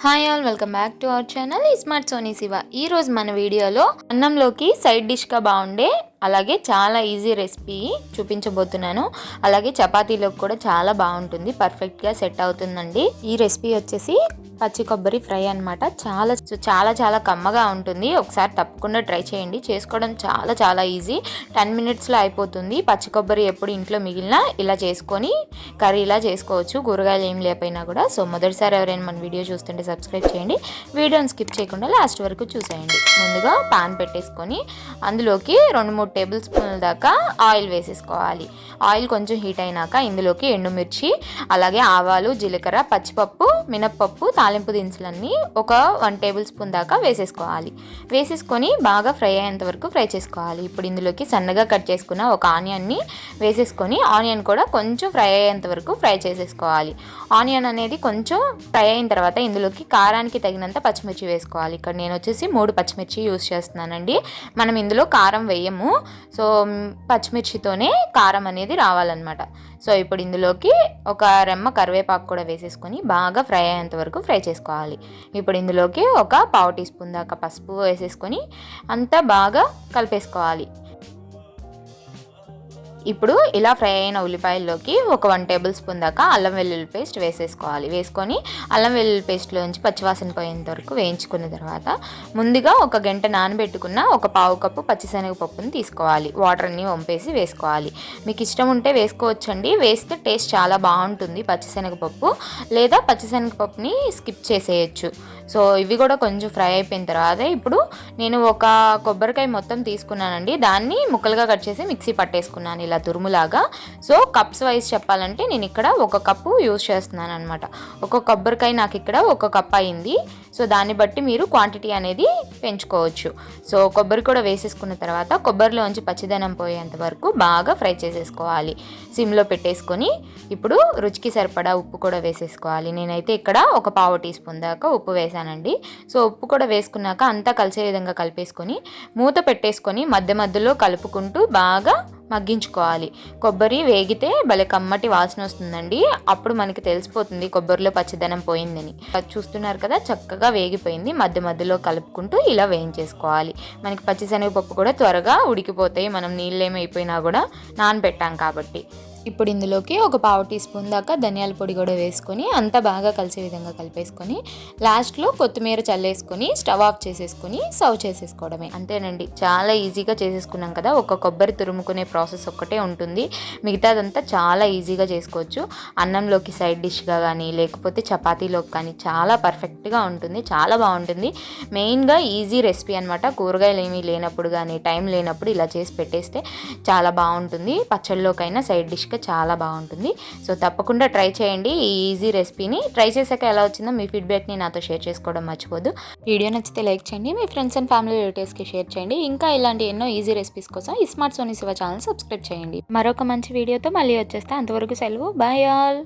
Hi all, welcome back to our channel smart Soni Shiva. ఈ రోజు మన వీడియోలో అన్నంలోకి సైడ్ డిష్గా బాగుండే అలాగే చాలా ఈజీ రెసిపీ చూపించబోతున్నాను. అలాగే చపాతీలోకి కూడా చాలా బాగుంటుంది, పర్ఫెక్ట్గా సెట్ అవుతుందండి. ఈ రెసిపీ వచ్చేసి పచ్చి కొబ్బరి ఫ్రై అనమాట. చాలా చాలా చాలా కమ్మగా ఉంటుంది. ఒకసారి తప్పకుండా ట్రై చేయండి. చేసుకోవడం చాలా చాలా ఈజీ, 10 మినిట్స్లో అయిపోతుంది. పచ్చి కొబ్బరి ఎప్పుడు ఇంట్లో మిగిలినా ఇలా చేసుకొని కర్రీలా చేసుకోవచ్చు, కూరగాయలు ఏం లేకపోయినా కూడా. సో మొదటిసారి ఎవరైనా మన వీడియో చూస్తుంటే సబ్స్క్రైబ్ చేయండి, వీడియోని స్కిప్ చేయకుండా లాస్ట్ వరకు చూసేయండి. ముందుగా పాన్ పెట్టేసుకొని అందులోకి 2-3 టేబుల్ స్పూన్ల దాకా ఆయిల్ వేసేసుకోవాలి. ఆయిల్ కొంచెం హీట్ అయినాక ఇందులోకి ఎండుమిర్చి, అలాగే ఆవాలు, జీలకర్ర, పచ్చిపప్పు, మినప్పప్పు, తాలింపు దినుసులన్నీ ఒక 1 టేబుల్ స్పూన్ దాకా వేసేసుకోవాలి. వేసేసుకొని బాగా ఫ్రై అయ్యేంత వరకు ఫ్రై చేసుకోవాలి. ఇప్పుడు ఇందులోకి సన్నగా కట్ చేసుకున్న ఒక ఆనియన్ని వేసేసుకొని ఆనియన్ కూడా కొంచెం ఫ్రై అయ్యేంత వరకు ఫ్రై చేసేసుకోవాలి. ఆనియన్ అనేది కొంచెం ఫ్రై అయిన తర్వాత ఇందులోకి కారానికి తగినంత పచ్చిమిర్చి వేసుకోవాలి. ఇక్కడ నేను వచ్చేసి 3 పచ్చిమిర్చి యూస్ చేస్తున్నానండి. మనం ఇందులో కారం వేయము, సో పచ్చిమిర్చితోనే కారం అనేది రావాలన్నమాట. సో ఇప్పుడు ఇందులోకి ఒక రెమ్మ కరివేపాకు కూడా వేసేసుకొని బాగా ఫ్రై అయ్యేంత వరకు ఫ్రై చేసుకోవాలి. ఇప్పుడు ఇందులోకి ఒక 1/2 టీ స్పూన్ దాకా పసుపు వేసేసుకొని అంతా బాగా కలిపేసుకోవాలి. ఇప్పుడు ఇలా ఫ్రై అయిన ఉల్లిపాయల్లోకి ఒక 1 టేబుల్ స్పూన్ దాకా అల్లం వెల్లుల్లి పేస్ట్ వేసేసుకోవాలి. వేసుకొని అల్లం వెల్లుల్లి పేస్ట్లోంచి పచ్చివాసన పోయేంత వరకు వేయించుకున్న తర్వాత ముందుగా 1 గంట నానబెట్టుకున్న ఒక 1/2 కప్పు పచ్చిశనగపప్పుని తీసుకోవాలి. వాటర్ అన్ని వంపేసి వేసుకోవాలి. మీకు ఇష్టం ఉంటే వేసుకోవచ్చండి, వేస్తే టేస్ట్ చాలా బాగుంటుంది పచ్చిశనగపప్పు, లేదా పచ్చిశనగపప్పుని స్కిప్ చేసేయచ్చు. సో ఇవి కూడా కొంచెం ఫ్రై అయిపోయిన తర్వాత ఇప్పుడు నేను ఒక కొబ్బరికాయ మొత్తం తీసుకున్నానండి. దాన్ని ముక్కలుగా కట్ చేసి మిక్సీ పట్టేసుకున్నాను ఇలా తురుములాగా. సో కప్స్ వైజ్ చెప్పాలంటే నేను ఇక్కడ 1 కప్పు యూజ్ చేస్తున్నాను అనమాట. ఒక కొబ్బరికాయ నాకు ఇక్కడ 1 కప్ అయింది. సో దాన్ని బట్టి మీరు క్వాంటిటీ అనేది పెంచుకోవచ్చు. సో కొబ్బరి కూడా వేసేసుకున్న తర్వాత కొబ్బరిలోంచి పచ్చిదనం పోయేంత వరకు బాగా ఫ్రై చేసేసుకోవాలి. సిమ్లో పెట్టేసుకొని ఇప్పుడు రుచికి సరిపడా ఉప్పు కూడా వేసేసుకోవాలి. నేనైతే ఇక్కడ ఒక 1/2 టీ స్పూన్ దాకా ఉప్పు వేసానండి. సో ఉప్పు కూడా వేసుకున్నాక అంతా కలిసే విధంగా కలిపేసుకొని మూత పెట్టేసుకొని మధ్య మధ్యలో కలుపుకుంటూ బాగా మగ్గించుకోవాలి. కొబ్బరి వేగితే భలే కమ్మటి వాసన వస్తుందండి. అప్పుడు మనకి తెలిసిపోతుంది కొబ్బరిలో పచ్చిదనం పోయిందని. చూస్తున్నారు కదా, చక్కగా వేగిపోయింది. మధ్య మధ్యలో కలుపుకుంటూ ఇలా వేయించేసుకోవాలి. మనకి పచ్చిశనగపప్పు కూడా త్వరగా ఉడికిపోతాయి, మనం నీళ్ళు ఏమైపోయినా కూడా నానబెట్టాం కాబట్టి. ఇప్పుడు ఇందులోకి ఒక 1/2 టీ స్పూన్ దాకా ధనియాల పొడి కూడా వేసుకొని అంతా బాగా కలిసే విధంగా కలిపేసుకొని లాస్ట్లో కొత్తిమీర చల్లేసుకొని స్టవ్ ఆఫ్ చేసేసుకొని సర్వ్ చేసేసుకోవడమే. అంతేనండి, చాలా ఈజీగా చేసేసుకున్నాం కదా. ఒక కొబ్బరి తురుముకునే ప్రాసెస్ ఒక్కటే ఉంటుంది, మిగతాదంతా చాలా ఈజీగా చేసుకోవచ్చు. అన్నంలోకి సైడ్ డిష్గా కానీ లేకపోతే చపాతీలోకి కానీ చాలా పర్ఫెక్ట్గా ఉంటుంది, చాలా బాగుంటుంది. మెయిన్గా ఈజీ రెసిపీ అనమాట. కూరగాయలు ఏమీ లేనప్పుడు కానీ టైం లేనప్పుడు ఇలా చేసి పెట్టేస్తే చాలా బాగుంటుంది. పచ్చళ్ళలోకైనా సైడ్ డిష్ చాలా బాగుంటుంది. సో తప్పకుండా ట్రై చేయండి ఈ ఈజీ రెసిపీని. ట్రై చేశాక ఎలా వచ్చిందో మీ ఫీడ్బ్యాక్ని నాతో షేర్ చేసుకోవడం మర్చిపోద్దు. వీడియో నచ్చితే లైక్ చేయండి, మీ ఫ్రెండ్స్ అండ్ ఫ్యామిలీ రిలేటివ్స్కి షేర్ చేయండి. ఇంకా ఇలాంటి ఎన్నో ఈజీ రెసిపీస్ కోసం smart Soni Shiva channel subscribe చేయండి. మరొక మంచి వీడియోతో మళ్ళీ వచ్చేస్తే, అంతవరకు సెలవు. Bye all.